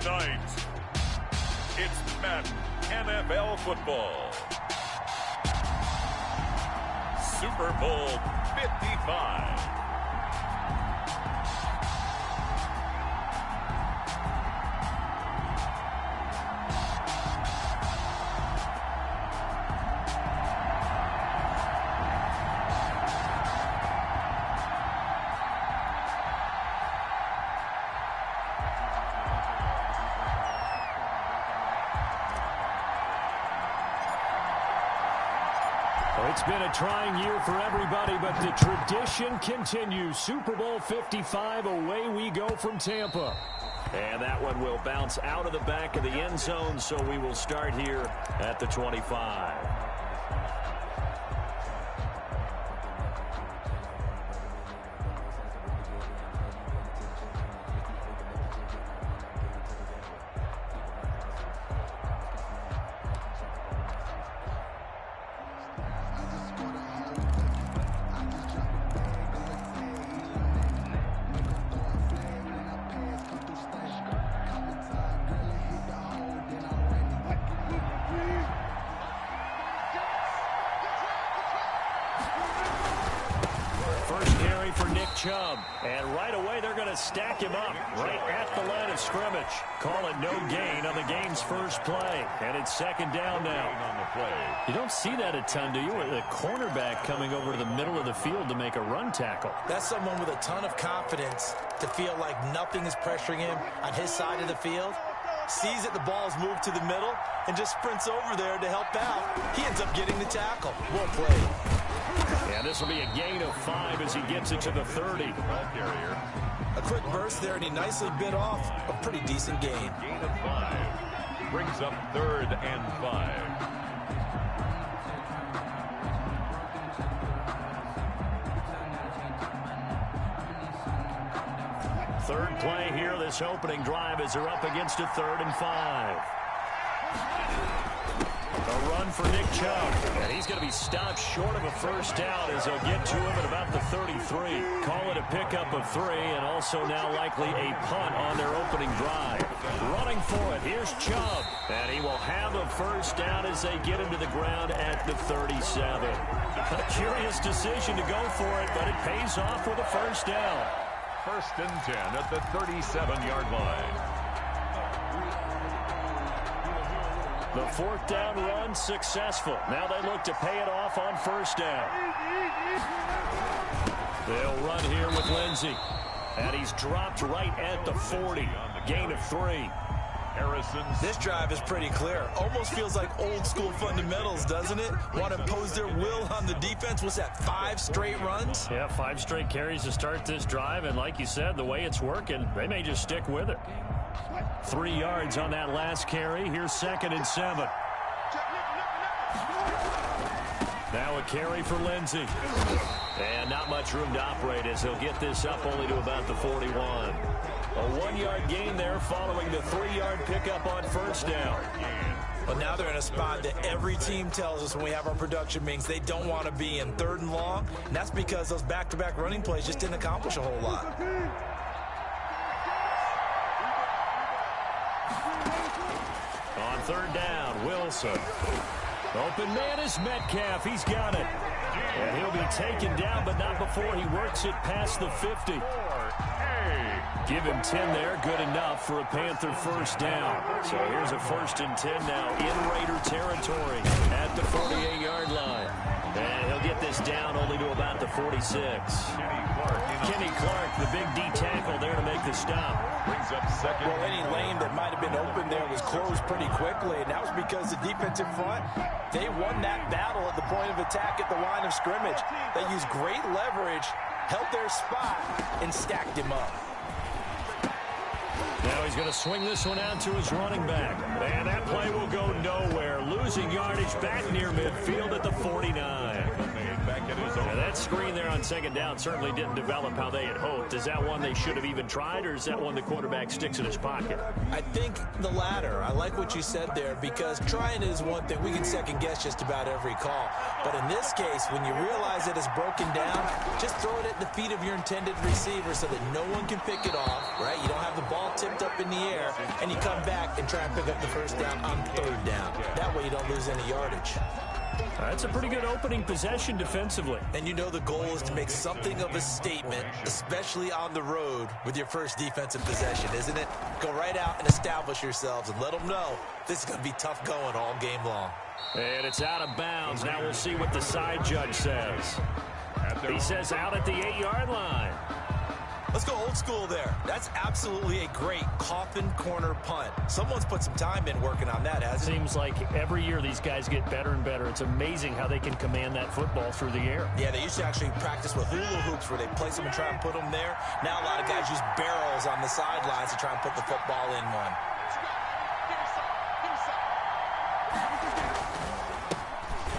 Tonight, it's Madden NFL football. Super Bowl 55. It's been a trying year for everybody, but the tradition continues. Super Bowl 55, away we go from Tampa. And that one will bounce out of the back of the end zone, so we will start here at the 25. And right away, they're going to stack him up right at the line of scrimmage. Call it no gain on the game's first play. And it's second down now. On the play. You don't see that a ton, do you? The cornerback coming over to the middle of the field to make a run tackle. That's someone with a ton of confidence to feel like nothing is pressuring him on his side of the field. Sees that the ball's moved to the middle and just sprints over there to help out. He ends up getting the tackle. Well played. And this will be a gain of 5 as he gets it to the 30. A quick burst there, and he nicely bit off a pretty decent gain. Gain of 5. Brings up 3rd and 5. Third play here, this opening drive as they're up against a 3rd and 5. A run for Nick Chubb, and he's going to be stopped short of a first down as they'll get to him at about the 33. Call it a pickup of 3, and also now likely a punt on their opening drive. Running for it, here's Chubb, and he will have a first down as they get him to the ground at the 37. A curious decision to go for it, but it pays off with a first down. 1st and 10 at the 37-yard line. The 4th down run successful. Now they look to pay it off on first down. They'll run here with Lindsey. And he's dropped right at the 40. Gain of 3. This drive is pretty clear. Almost feels like old school fundamentals, doesn't it? Want to impose their will on the defense. What's that, 5 straight runs? Yeah, 5 straight carries to start this drive. And like you said, the way it's working, they may just stick with it. 3 yards on that last carry. Here's 2nd and 7. Now a carry for Lindsey. And not much room to operate as he'll get this up only to about the 41. A 1-yard gain there following the 3-yard pickup on first down. But now they're in a spot that every team tells us when we have our production meetings they don't want to be in, 3rd and long. And that's because those back-to-back running plays just didn't accomplish a whole lot. On 3rd down, Wilson. Open man is Metcalf. He's got it. And he'll be taken down, but not before he works it past the 50. Give him 10 there. Good enough for a Panther first down. So here's a 1st and 10 now in Raider territory at the 48-yard line. And he'll get this down only to about the 46. Kenny Clark, the big D tackle there to make the stop. Brings up 2nd. Well, any lane that might have been open there was closed pretty quickly, and that was because the defensive front, they won that battle at the point of attack at the line of scrimmage. They used great leverage, held their spot, and stacked him up. Now he's going to swing this one out to his running back. And that play will go nowhere. Losing yardage back near midfield at the 49. Now that screen there on 2nd down certainly didn't develop how they had hoped. Is that one they should have even tried, or is that one the quarterback sticks in his pocket? I think the latter. I like what you said there, because trying is one thing. We can second guess just about every call. But in this case, when you realize that it's broken down, just throw it at the feet of your intended receiver so that no one can pick it off, right? You don't have the ball tipped pumped up in the air, and you come back and try and pick up the first down on third down. That way you don't lose any yardage. That's a pretty good opening possession defensively. And you know the goal is to make something of a statement, especially on the road with your first defensive possession, isn't it? Go right out and establish yourselves and let them know this is going to be tough going all game long. And it's out of bounds. Now we'll see what the side judge says. He says out at the 8-yard line. Let's go old school there. That's absolutely a great coffin corner punt. Someone's put some time in working on that, hasn't it? Seems like every year these guys get better and better. It's amazing how they can command that football through the air. Yeah, they used to actually practice with hula hoops where they place them and try and put them there. Now a lot of guys use barrels on the sidelines to try and put the football in one.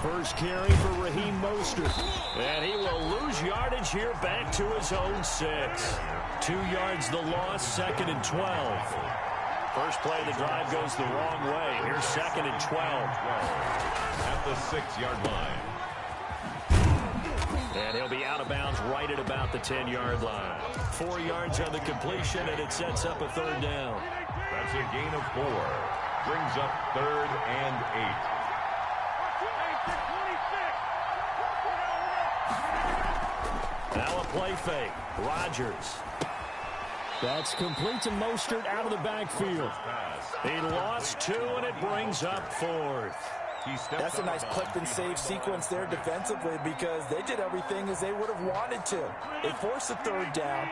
First carry for Raheem Mostert. And he will lose yardage here back to his own 6. 2 yards the loss, 2nd and 12. First play of the drive goes the wrong way. Here's 2nd and 12. At the 6-yard line. And he'll be out of bounds right at about the 10-yard line. 4 yards on the completion, and it sets up a third down. That's a gain of 4. Brings up 3rd and 8. Now a play fake. Rodgers. That's complete to Mostert out of the backfield. He lost 2, and it brings up 4th. That's a nice clip and save sequence there defensively because they did everything as they would have wanted to. They forced the third down,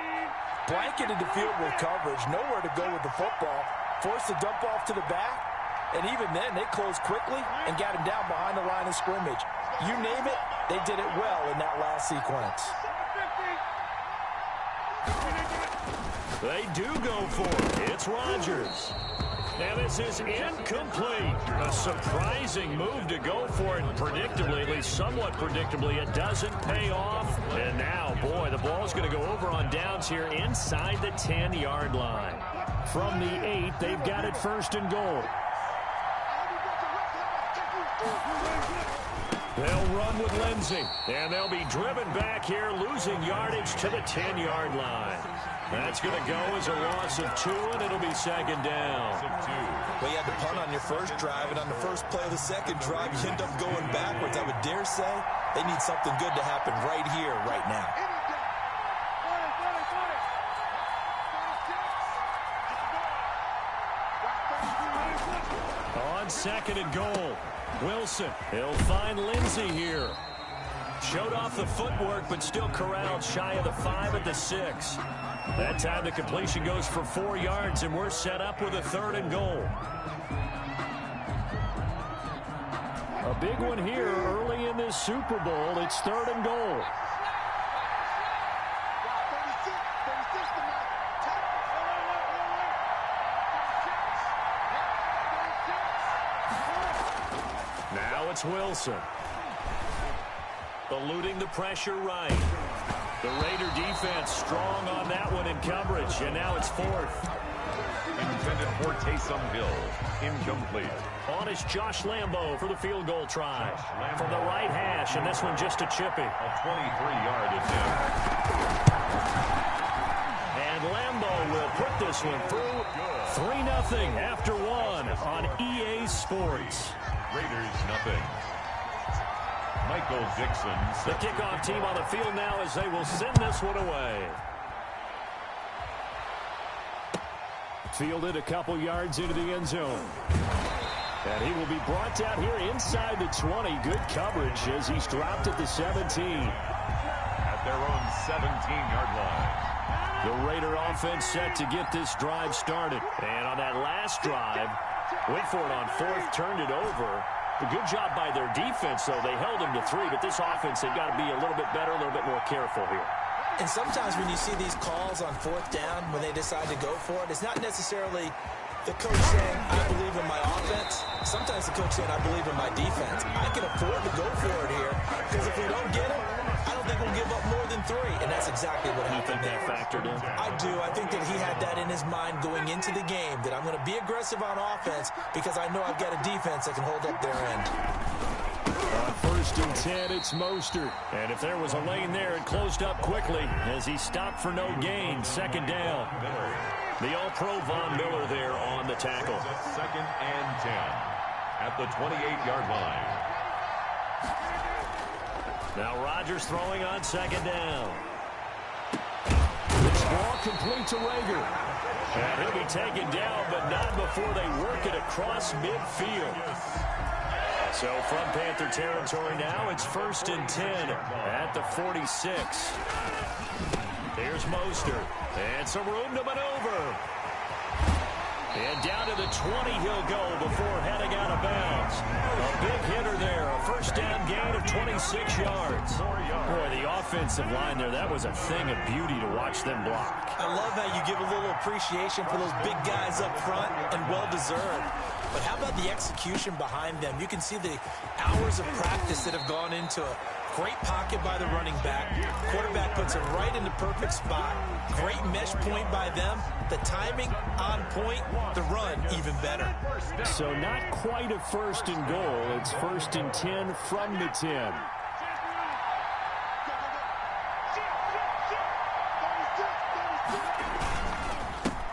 blanketed the field with coverage, nowhere to go with the football, forced the dump off to the back, and even then they closed quickly and got him down behind the line of scrimmage. You name it, they did it well in that last sequence. They do go for it. It's Rodgers. And this is incomplete. A surprising move to go for it predictably, at least somewhat predictably. It doesn't pay off. And now, boy, the ball's going to go over on downs here inside the 10-yard line. From the 8, they've got it 1st and goal. They'll run with Lindsey, and they'll be driven back here, losing yardage to the 10-yard line. That's going to go as a loss of 2, and it'll be 2nd down. Well, you had to punt on your first drive, and on the first play of the second drive, you end up going backwards. I would dare say they need something good to happen right here, right now. On 2nd and goal, Wilson. He'll find Lindsey here. Showed off the footwork, but still corralled shy of the 5 at the 6. That time the completion goes for 4 yards, and we're set up with a 3rd and goal. A big one here early in this Super Bowl. It's 3rd and goal. Now it's Wilson. Eluding the pressure right. The Raider defense strong on that one in coverage, and now it's 4th. Intended for Taysom Hill. Incomplete. On is Josh Lambo for the field goal try. From the right hash, and this one just a chippy. A 23-yard attempt. And Lambo will put this one through. 3-0 after 1 on EA Sports. Raiders nothing. Michael Dixon. The kickoff team on the field now as they will send this one away. Fielded a couple yards into the end zone. And he will be brought down here inside the 20. Good coverage as he's dropped at the 17. At their own 17-yard line. The Raider offense set to get this drive started. And on that last drive, went for it on 4th, turned it over. A good job by their defense, though. They held them to 3, but this offense, they've got to be a little bit better, a little bit more careful here. And sometimes when you see these calls on 4th down, when they decide to go for it, it's not necessarily the coach saying, I believe in my offense. Sometimes the coach saying, I believe in my defense. I can afford to go for it here, because if we don't get it, I don't think we'll give up more than 3. And that's exactly what happened there. You think that factored in? I do. I think that he had that in his mind going into the game, that I'm going to be aggressive on offense because I know I've got a defense that can hold up their end. On 1st and 10, it's Mostert. And if there was a lane there, it closed up quickly as he stopped for no gain. 2nd down. The All-Pro Von Miller there on the tackle. Second and 10 at the 28-yard line. Now Rodgers throwing on second down. This ball complete to Rager. And he'll be taken down, but not before they work it across midfield. So from Panther territory now, it's 1st and 10 at the 46. Here's Mostert. And some room to maneuver. And down to the 20 he'll go before heading out of bounds. A big hitter there. A first down gain of 26 yards. Boy, the offensive line there, that was a thing of beauty to watch them block. I love how you give a little appreciation for those big guys up front, and well-deserved. But how about the execution behind them? You can see the hours of practice that have gone into it. Great pocket by the running back. Quarterback puts it right in the perfect spot. Great mesh point by them. The timing on point. The run even better. So not quite a 1st and goal. It's 1st and 10 from the 10.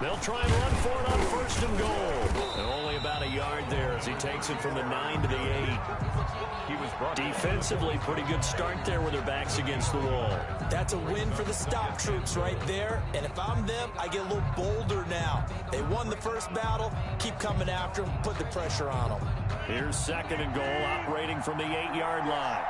They'll try and run for it on 1st and goal. And only about a yard there as he takes it from the 9 to the 8. He was brought defensively, pretty good start there with their backs against the wall. That's a win for the stop troops right there. And if I'm them, I get a little bolder now. They won the first battle. Keep coming after them. Put the pressure on them. Here's 2nd and goal, operating from the 8-yard line.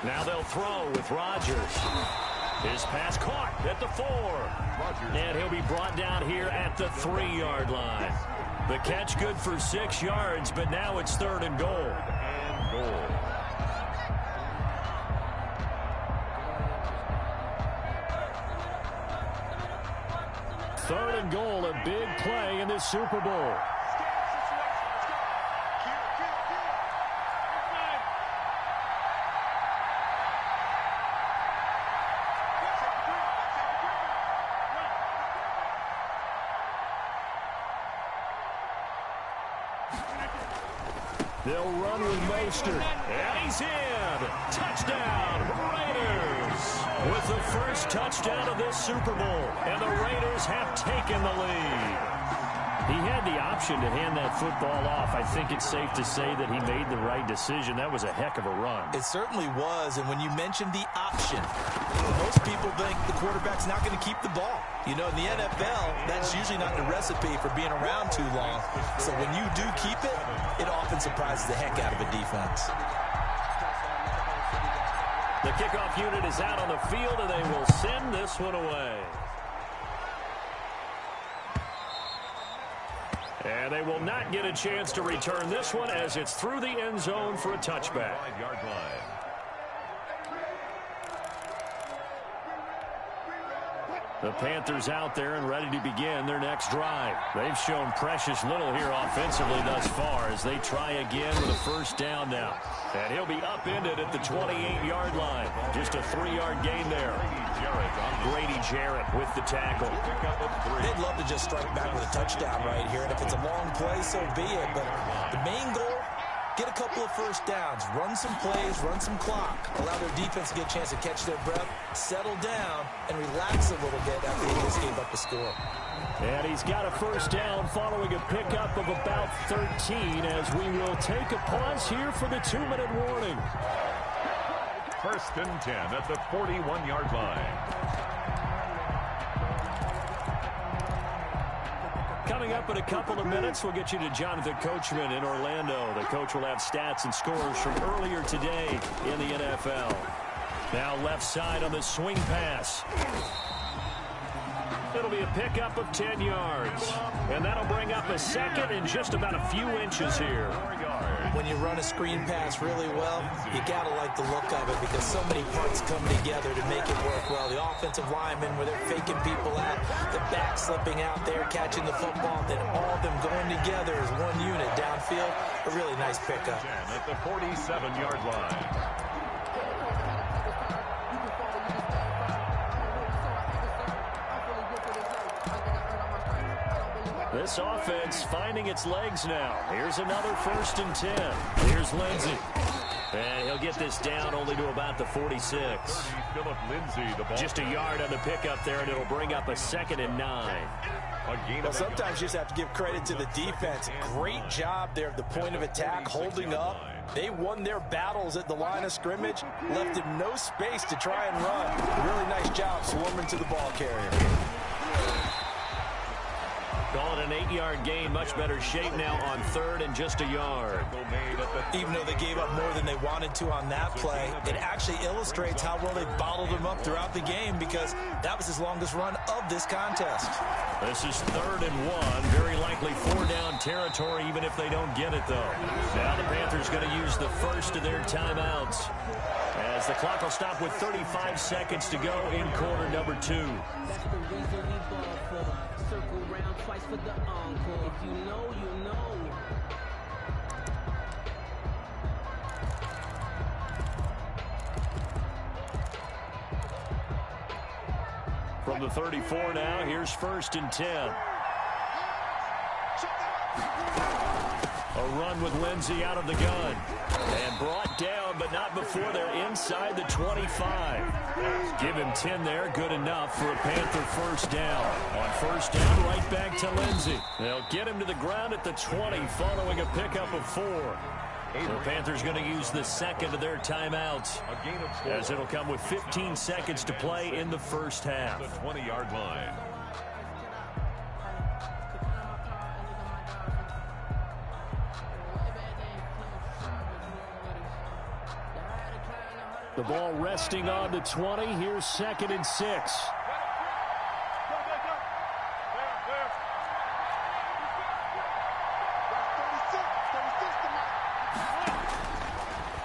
Now they'll throw with Rodgers. His pass caught at the 4. And he'll be brought down here at the 3-yard line. The catch good for 6 yards, but now it's 3rd and goal. Third and goal, a big play in this Super Bowl. They'll run with Mostert. And he's in. Touchdown, Raiders. With the first touchdown of this Super Bowl. And the Raiders have taken the lead. He had the option to hand that football off. I think it's safe to say that he made the right decision. That was a heck of a run. It certainly was. And when you mentioned the option, most people think the quarterback's not going to keep the ball. You know, in the NFL, that's usually not the recipe for being around too long. So when you do keep it, it often surprises the heck out of a defense. The kickoff unit is out on the field, and they will send this one away. And they will not get a chance to return this one as it's through the end zone for a touchback. 5-yard line. The Panthers out there and ready to begin their next drive. They've shown precious little here offensively thus far as they try again with a first down now. And he'll be upended at the 28-yard line. Just a 3-yard gain there. Grady Jarrett with the tackle. They'd love to just strike back with a touchdown right here. And if it's a long play, so be it. But the main goal, get a couple of first downs, run some plays, run some clock, allow their defense to get a chance to catch their breath, settle down, and relax a little bit after they just gave up a score. And he's got a first down following a pickup of about 13 as we will take a pause here for the 2-minute warning. 1st and 10 at the 41-yard line. Coming up in a couple of minutes, we'll get you to Jonathan Coachman in Orlando. The coach will have stats and scores from earlier today in the NFL. Now left side on the swing pass. It'll be a pickup of 10 yards. And that'll bring up a second in just about a few inches here. When you run a screen pass really well, you got to like the look of it because so many parts come together to make it work well. The offensive linemen, where they're faking people out, the back slipping out there, catching the football, then all of them going together as one unit downfield. A really nice pickup. At the 47-yard line. This offense finding its legs now. Here's another 1st and 10. Here's Lindsey. And he'll get this down only to about the 46. Just a yard on the pickup there, and it'll bring up a 2nd and 9. Well, sometimes you just have to give credit to the defense. Great job there at the point of attack, holding up. They won their battles at the line of scrimmage, left him no space to try and run. Really nice job swarming to the ball carrier. Call it an 8-yard gain. Much better shape now on 3rd and just a yard. Even though they gave up more than they wanted to on that play, it actually illustrates how well they bottled him up throughout the game, because that was his longest run of this contest. This is 3rd and 1. Very likely 4-down territory, even if they don't get it, though. Now the Panthers going to use the first of their timeouts, as the clock will stop with 35 seconds to go in quarter number 2. Circle round twice for the encore. If you know, you know. From the 34 now, here's 1st and 10. A run with Lindsey out of the gun. And brought down, but not before they're inside the 25. Give him 10 there, good enough for a Panther 1st down. On 1st down, right back to Lindsey. They'll get him to the ground at the 20 following a pickup of 4. The Panthers going to use the 2nd of their timeouts, as it'll come with 15 seconds to play in the 1st half. The 20-yard line. The ball resting on the 20. Here's 2nd and 6.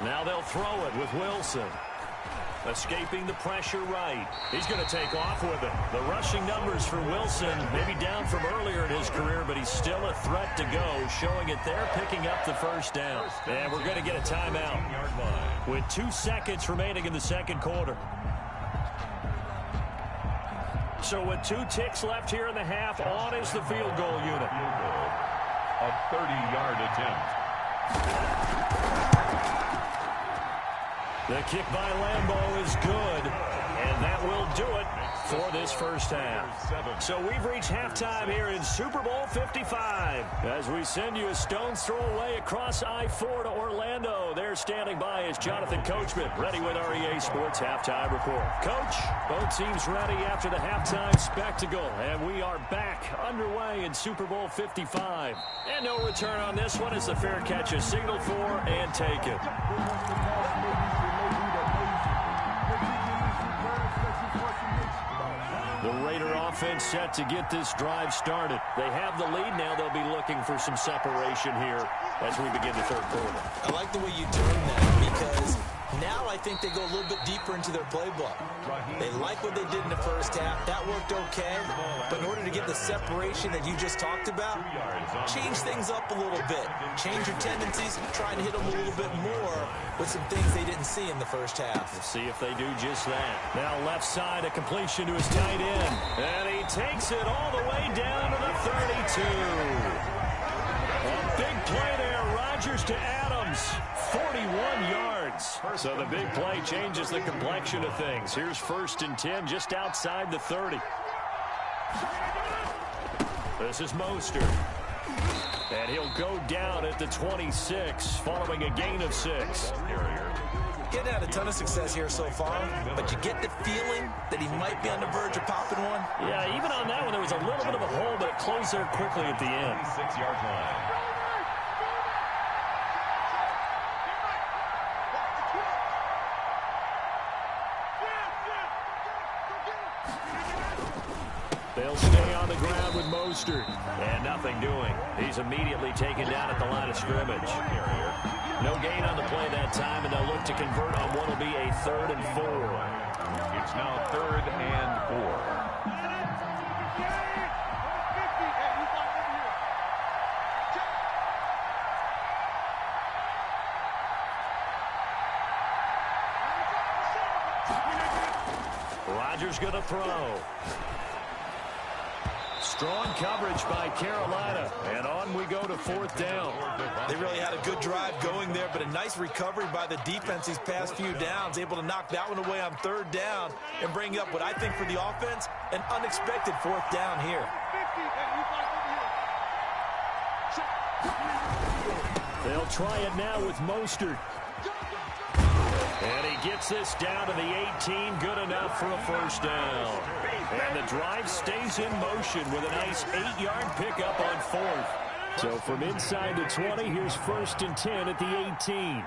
Now they'll throw it with Wilson. Escaping the pressure right. He's going to take off with it. The rushing numbers for Wilson maybe down from earlier in his career, but he's still a threat to go, showing it there, picking up the 1st down. And we're going to get a timeout with 2 seconds remaining in the 2nd quarter. So with 2 ticks left here in the half, on is the field goal unit. A 30-yard attempt. The kick by Lambeau is good, and that will do it for this 1st half. So we've reached halftime here in Super Bowl 55. As we send you a stone's throw away across I-4 to Orlando. There standing by is Jonathan Coachman, ready with our EA Sports Halftime Report. Coach, both teams ready after the halftime spectacle, and we are back underway in Super Bowl 55. And no return on this one as the fair catch is signaled for and taken. The Raider offense set to get this drive started. They have the lead now. They'll be looking for some separation here as we begin the 3rd quarter. I like the way you term that, because now I think they go a little bit deeper into their playbook. They like what they did in the 1st half. That worked okay. But in order to get the separation that you just talked about, change things up a little bit. Change your tendencies, try and hit them a little bit more with some things they didn't see in the 1st half. We'll see if they do just that. Now left side, a completion to his tight end. And he takes it all the way down to the 32. A big play there. Rodgers to Adams. 41 yards. So the big play changes the complexion of things. Here's 1st and 10 just outside the 30. This is Mostert. And he'll go down at the 26 following a gain of 6. Getting had a ton of success here so far, but you get the feeling that he might be on the verge of popping one. Yeah, even on that one, there was a little bit of a hole, but it closed there quickly at the end. 6-yard line. They'll stay on the ground with Mostert. And nothing doing. He's immediately taken down at the line of scrimmage. No gain on the play that time, and they'll look to convert on what will be a 3rd and 4. It's now 3rd and 4. Rodgers going to throw. Strong coverage by Carolina. And on we go to 4th down. They really had a good drive going there, but a nice recovery by the defense these past few downs, able to knock that one away on 3rd down and bring up what I think for the offense, an unexpected 4th down here. They'll try it now with Mostert. And he gets this down to the 18, good enough for a 1st down. And the drive stays in motion with a nice 8-yard pickup on 4th. So from inside the 20, here's 1st and 10 at the 18.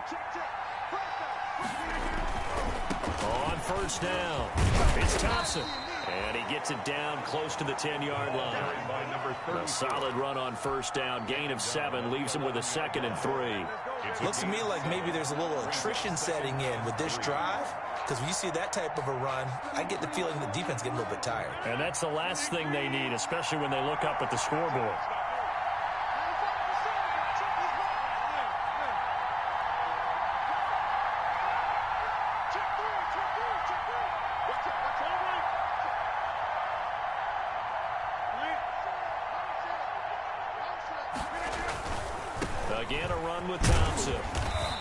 On 1st down, it's Thompson. And he gets it down close to the 10-yard line. A solid run on 1st down. Gain of 7 leaves him with a 2nd and 3. Looks to me like maybe there's a little attrition setting in with this drive, because when you see that type of a run, I get the feeling the defense getting a little bit tired. And that's the last thing they need, especially when they look up at the scoreboard. Again, a run with Thompson.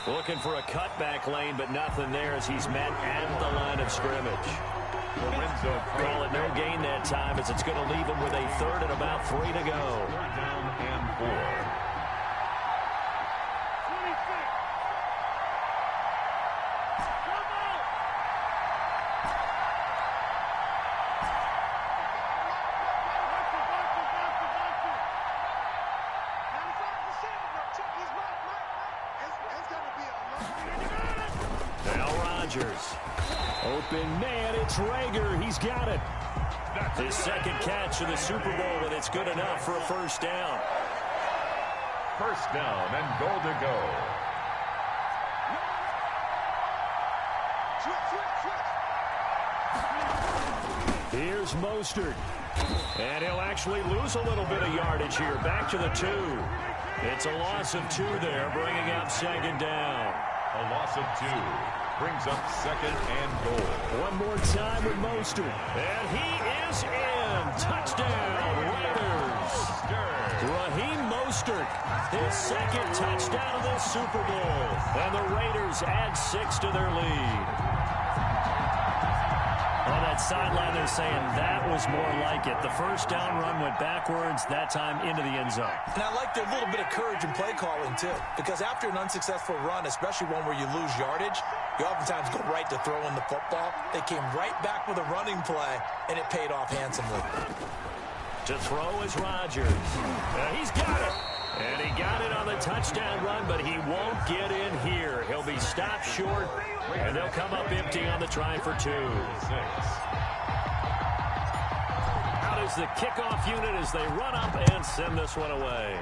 Looking for a cutback lane, but nothing there as he's met at the line of scrimmage. Call it no gain that time as it's going to leave him with a 3rd and about 3 to go. 3rd down and 4. Open man, it's Rager. He's got it. His 2nd catch of the Super Bowl, and it's good enough for a 1st down. 1st down and goal to go. Here's Mostert. And he'll actually lose a little bit of yardage here. Back to the 2. It's a loss of 2 there, bringing up 2nd down. A loss of 2. Brings up 2nd and goal. One more time with Mostert. And he is in. Touchdown, Raiders. Raheem Mostert, his 2nd touchdown of this Super Bowl. And the Raiders add 6 to their lead. On that sideline, they're saying that was more like it. The 1st down run went backwards, that time into the end zone. And I like their little bit of courage in play calling, too. Because after an unsuccessful run, especially one where you lose yardage, you oftentimes go right to throwing the football. They came right back with a running play, and it paid off handsomely. To throw is Rodgers. He's got it. And he got it on the touchdown run, but he won't get in here. He'll be stopped short, and they'll come up empty on the try for 2. Out is the kickoff unit as they run up and send this one away.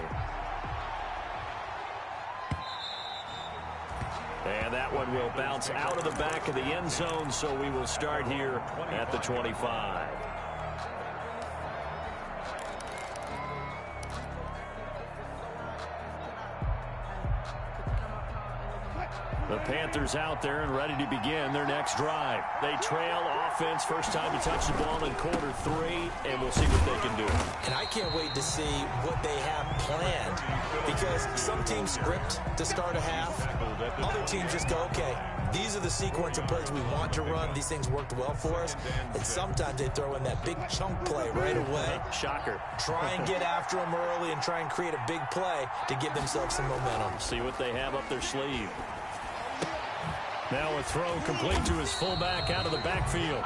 And that one will bounce out of the back of the end zone, so we will start here at the 25. The Panthers out there and ready to begin their next drive. They trail offense, first time to touch the ball in quarter 3, and we'll see what they can do. And I can't wait to see what they have planned, because some teams script to start a half. Other teams just go, okay, these are the sequence of plays we want to run. These things worked well for us. And sometimes they throw in that big chunk play right away. Shocker. Try and get after them early and try and create a big play to give themselves some momentum. See what they have up their sleeve. Now a throw complete to his fullback out of the backfield.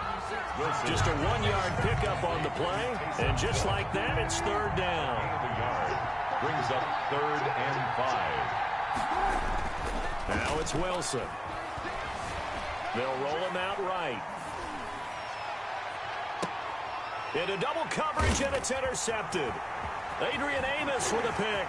Just a 1-yard pickup on the play, and just like that, it's 3rd down. Brings up 3rd and 5. Now it's Wilson. They'll roll him out right. Into double coverage, and it's intercepted. Adrian Amos with a pick.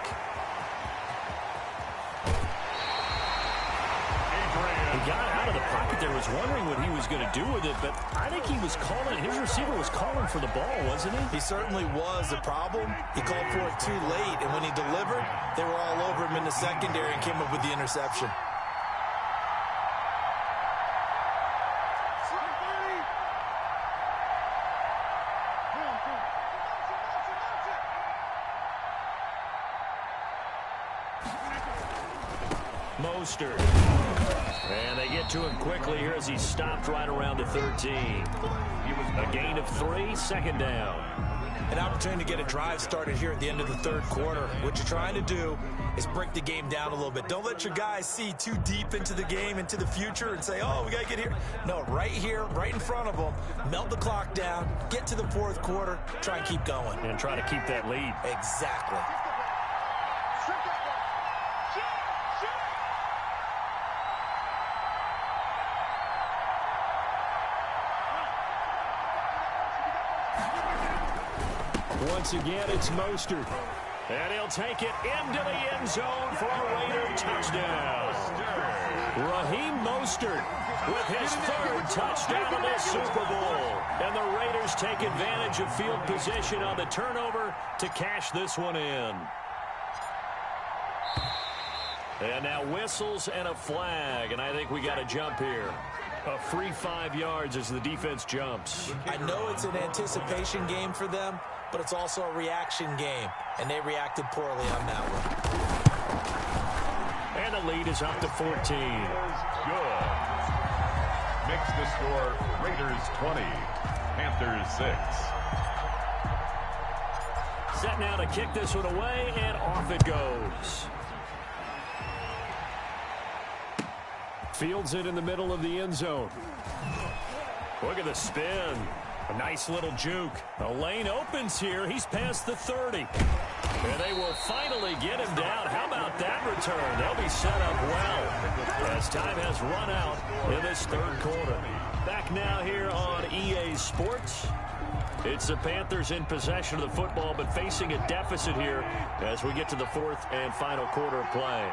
He got out of the pocket there, was wondering what he was going to do with it, but I think he was calling, his receiver was calling for the ball, wasn't he? He certainly was. The problem, he called for it too late, and when he delivered, they were all over him in the secondary and came up with the interception. Mostert. And they get to him quickly here as he stopped right around the 13. A gain of 3, second down. An opportunity to get a drive started here at the end of the third quarter. What you're trying to do is break the game down a little bit. Don't let your guys see too deep into the game, into the future, and say, oh, we got to get here. No, right here, right in front of them, melt the clock down, get to the fourth quarter, try and keep going. And try to keep that lead. Exactly. Once again, it's Mostert. And he'll take it into the end zone for a Raider touchdown. Raheem Mostert with his third touchdown of the Super Bowl. And the Raiders take advantage of field position on the turnover to cash this one in. And now whistles and a flag. And I think we got a jump here. A free 5 yards as the defense jumps. I know it's an anticipation game for them, but it's also a reaction game, and they reacted poorly on that one. And the lead is up to 14. Good. Makes the score Raiders 20, Panthers 6. Set now to kick this one away, and off it goes. Fields it in the middle of the end zone. Look at the spin. A nice little juke. A lane opens here. He's past the 30. And they will finally get him down. How about that return? They'll be set up well as time has run out in this third quarter. Back now here on EA Sports. It's the Panthers in possession of the football, but facing a deficit here as we get to the fourth and final quarter of play.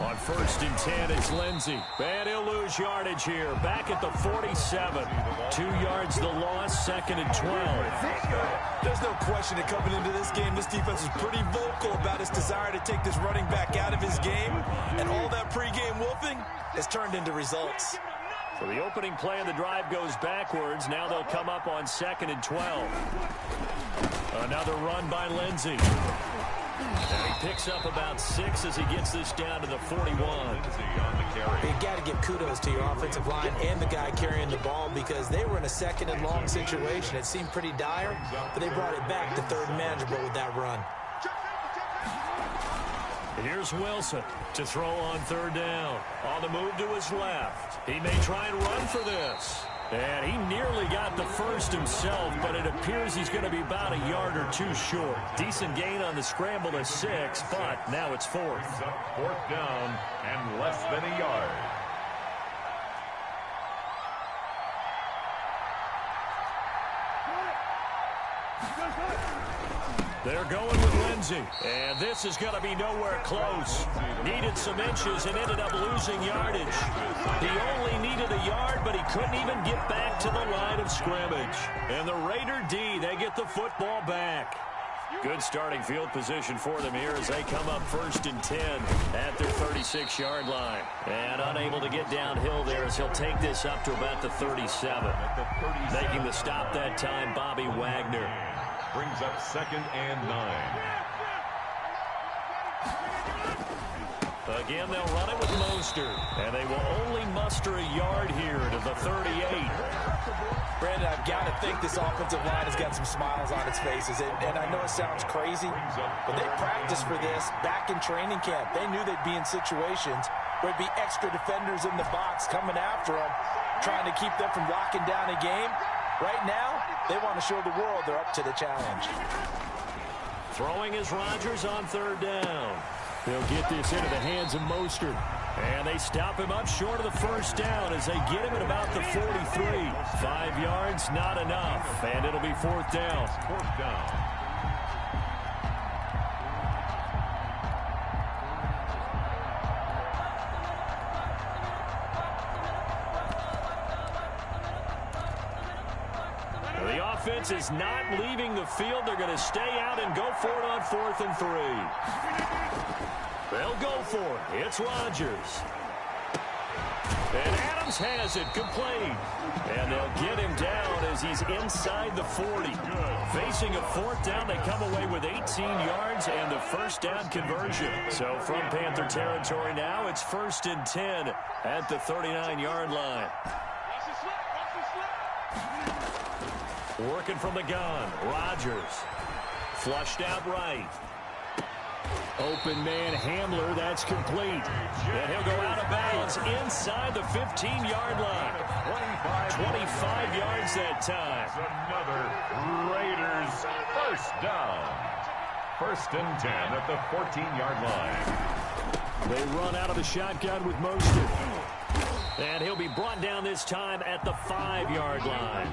On 1st and 10, it's Lindsey. And he'll lose yardage here. Back at the 47. 2 yards the loss, 2nd and 12. There's no question that coming into this game, this defense is pretty vocal about its desire to take this running back out of his game. And all that pregame wolfing has turned into results. So the opening play of the drive goes backwards. Now they'll come up on 2nd and 12. Another run by Lindsey. And he picks up about 6 as he gets this down to the 41. You got to give kudos to your offensive line and the guy carrying the ball because they were in a 2nd and long situation. It seemed pretty dire, but they brought it back to 3rd and manageable with that run. Here's Wilson to throw on 3rd down. On the move to his left. He may try and run for this. And he nearly got the first himself, but it appears he's going to be about a yard or 2 short. Decent gain on the scramble to 6, but now it's 4th. 4th down and less than a yard. They're going with Lindsey, and this is going to be nowhere close. Needed some inches and ended up losing yardage. He only needed a yard, but he couldn't even get back to the line of scrimmage. And the Raider D, they get the football back. Good starting field position for them here as they come up 1st and 10 at their 36-yard line. And unable to get downhill there as he'll take this up to about the 37. Making the stop that time, Bobby Wagner. Brings up 2nd and 9. Again, they'll run it with Mostert. And they will only muster a yard here to the 38. Brandon, I've got to think this offensive line has got some smiles on its faces. And I know it sounds crazy, but they practiced for this back in training camp. They knew they'd be in situations where there'd be extra defenders in the box coming after them, trying to keep them from locking down a game. Right now, they want to show the world they're up to the challenge. Throwing is Rodgers on 3rd down. They'll get this into the hands of Mostert. And they stop him up short of the 1st down as they get him at about the 43. 5 yards, not enough. And it'll be 4th down. 4th down. The offense is not leaving the field. They're going to stay out and go for it on 4th and 3. They'll go for it. It's Rodgers. And Adams has it, complete. And they'll get him down as he's inside the 40. Facing a fourth down, they come away with 18 yards and the first down conversion. So from Panther territory now, it's 1st and 10 at the 39-yard line. Working from the gun, Rodgers. Flushed out right. Open man Hamler, that's complete. And he'll go out of bounds inside the 15-yard line. 25 yards that time. Another Raiders first down. 1st and 10 at the 14-yard line. They run out of the shotgun with Mostert. And he'll be brought down this time at the 5-yard line.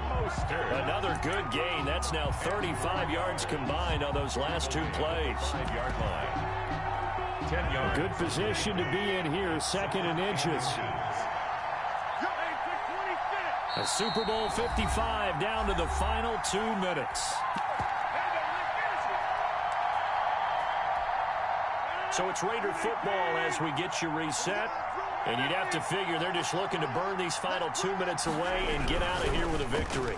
Another good gain. That's now 35 yards combined on those last 2 plays. 5-yard line. 10 yards. Good position to be in here, 2nd and inches. A Super Bowl 55 down to the final 2 minutes. So it's Raider football as we get you reset. And you'd have to figure they're just looking to burn these final 2 minutes away and get out of here with a victory.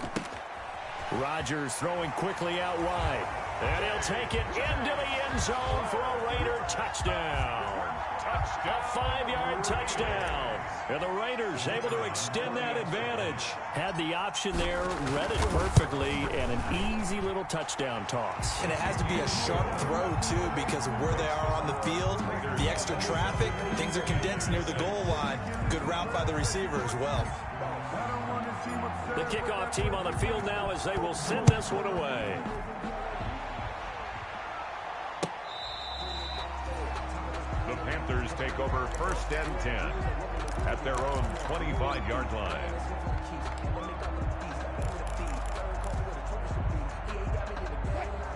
Rodgers throwing quickly out wide. And he'll take it into the end zone for a Raider touchdown. A 5-yard touchdown. And the Raiders able to extend that advantage. Had the option there, read it perfectly, and an easy little touchdown toss. And it has to be a sharp throw, too, because of where they are on the field, the extra traffic, things are condensed near the goal line. Good route by the receiver as well. The kickoff team on the field now as they will send this one away. The Panthers take over 1st and 10 at their own 25-yard line.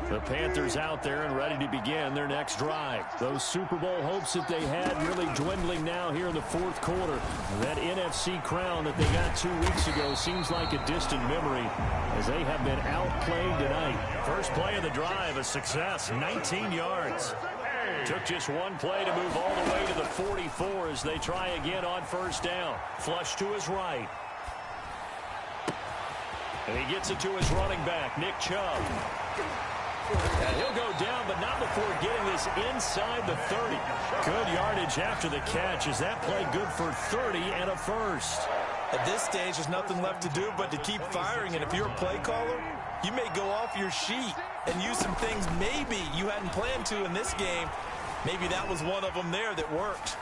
The Panthers out there and ready to begin their next drive. Those Super Bowl hopes that they had really dwindling now here in the 4th quarter. That NFC crown that they got 2 weeks ago seems like a distant memory as they have been outplayed tonight. First play of the drive, a success, 19 yards. Took just 1 play to move all the way to the 44 as they try again on 1st down. Flush to his right. And he gets it to his running back, Nick Chubb. And he'll go down, but not before getting this inside the 30. Good yardage after the catch. Is that play good for 30 and a first? At this stage, there's nothing left to do but to keep firing. And if you're a play caller, you may go off your sheet and use some things maybe you hadn't planned to in this game. Maybe that was one of them there that worked.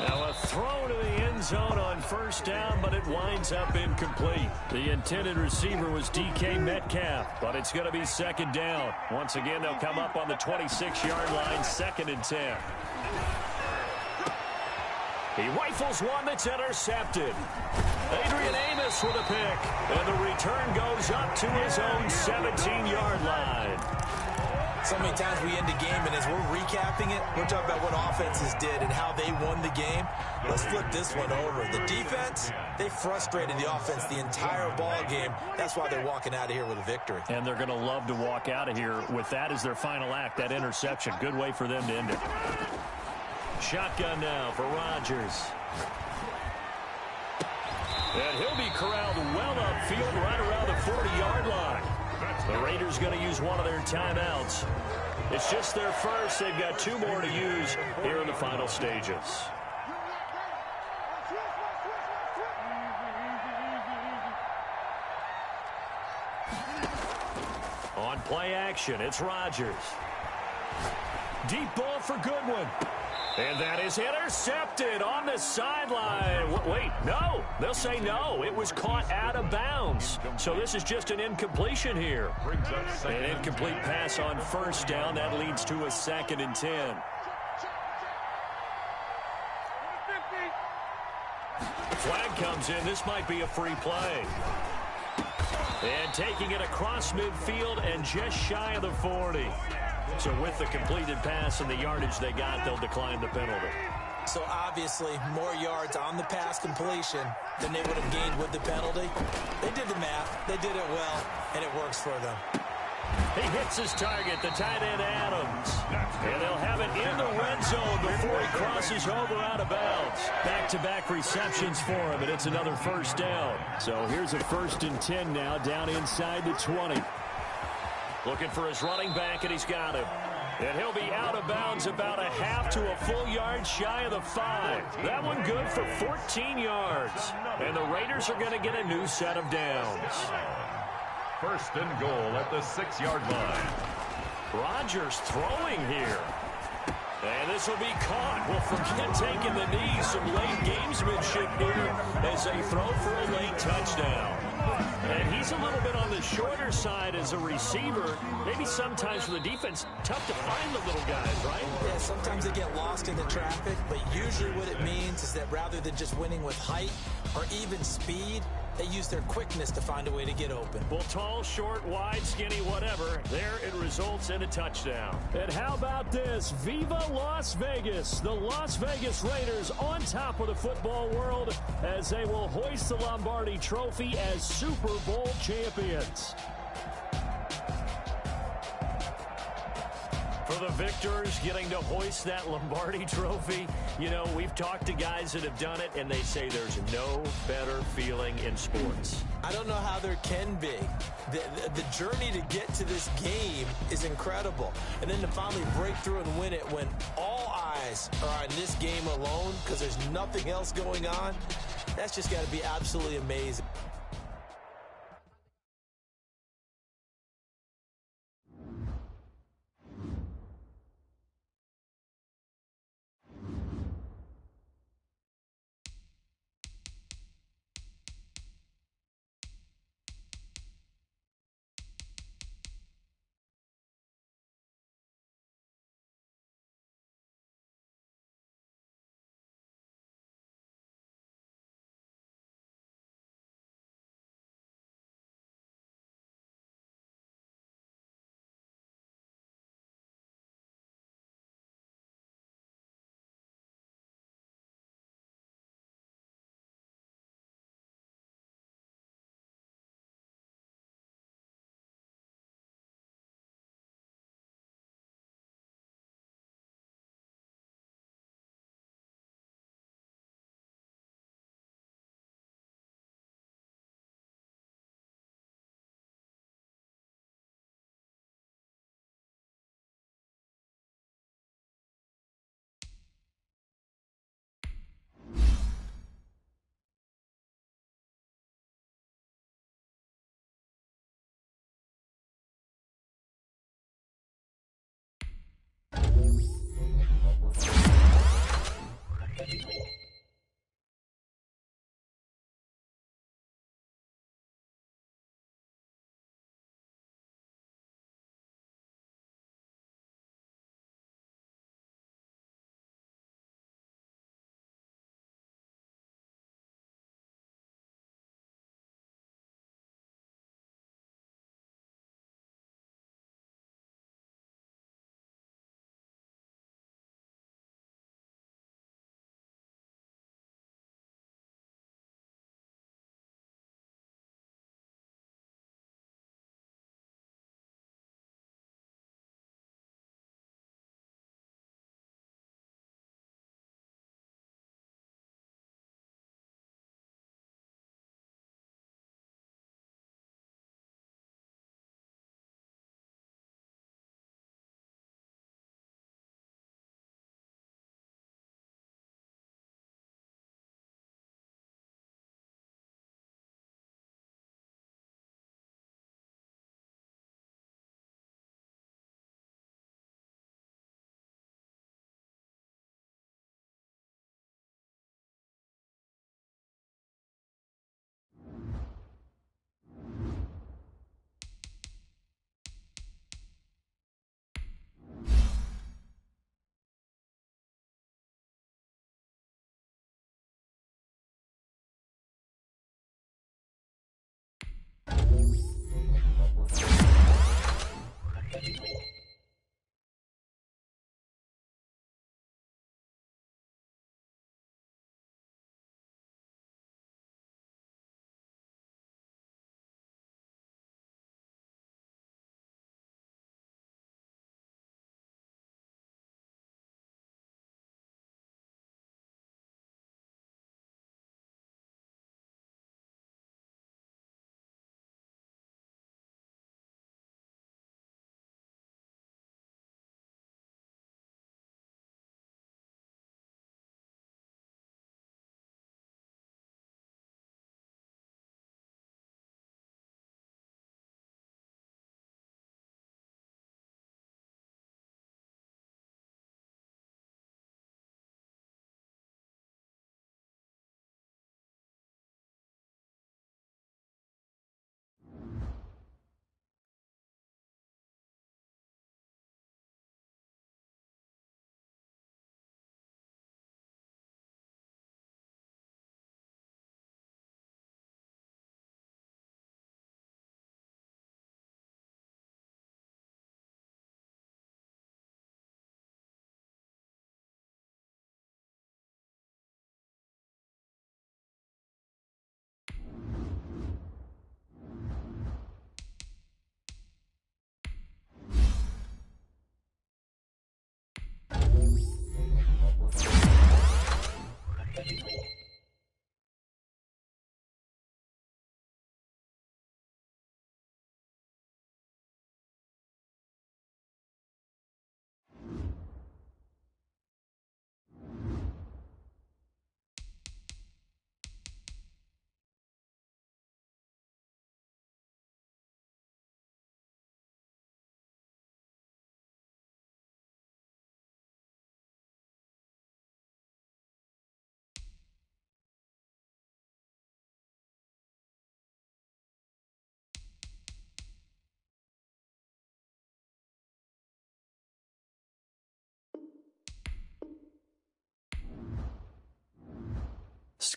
Now a throw to the end zone on 1st down, but it winds up incomplete. The intended receiver was DK Metcalf, but it's going to be 2nd down. Once again, they'll come up on the 26-yard line, 2nd and 10. He rifles one that's intercepted. Adrian Amos with a pick, and the return goes up to his own 17-yard line. So many times we end a game, and as we're recapping it, we're talking about what offenses did and how they won the game. Let's flip this one over. The defense, they frustrated the offense the entire ball game. That's why they're walking out of here with a victory. And they're going to love to walk out of here with that as their final act, that interception. Good way for them to end it. Shotgun now for Rodgers. And he'll be corralled well upfield right around the 40-yard line. The Raiders going to use one of their timeouts. It's just their first. They've got 2 more to use here in the final stages. On play action, it's Rodgers. Deep ball for Goodwin. And that is intercepted on the sideline. Wait, no. They'll say no. It was caught out of bounds. So this is just an incompletion here. An incomplete pass on 1st down. That leads to a 2nd and 10. Flag comes in. This might be a free play. And taking it across midfield and just shy of the 40. So with the completed pass and the yardage they got, they'll decline the penalty. So obviously more yards on the pass completion than they would have gained with the penalty. They did the math. They did it well, and it works for them. He hits his target, the tight end Adams. And they'll have it in the red end zone before he crosses over out of bounds. Back-to-back receptions for him, and it's another first down. So here's a 1st and 10 now, down inside the 20. Looking for his running back, and he's got him. And he'll be out of bounds about a half to a full yard shy of the 5. That one good for 14 yards. And the Raiders are going to get a new set of downs. 1st and goal at the 6-yard line. Rodgers throwing here. And this will be caught. Well, forget taking the knee. Some late gamesmanship here as they throw for a late touchdown. And he's a little bit on the shorter side as a receiver. Maybe sometimes for the defense, tough to find the little guys, right? Yeah, sometimes they get lost in the traffic, but usually what it means is that rather than just winning with height or even speed, they use their quickness to find a way to get open. Well, tall, short, wide, skinny, whatever. There it results in a touchdown. And how about this? Viva Las Vegas. The Las Vegas Raiders on top of the football world as they will hoist the Lombardi Trophy as Super Bowl champions. For the victors getting to hoist that Lombardi Trophy, you know, we've talked to guys that have done it, and they say there's no better feeling in sports. I don't know how there can be. The journey to get to this game is incredible. And then to finally break through and win it when all eyes are on this game alone because there's nothing else going on, that's just got to be absolutely amazing.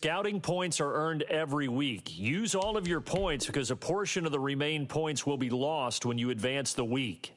scouting points are earned every week. Use all of your points because a portion of the remaining points will be lost when you advance the week.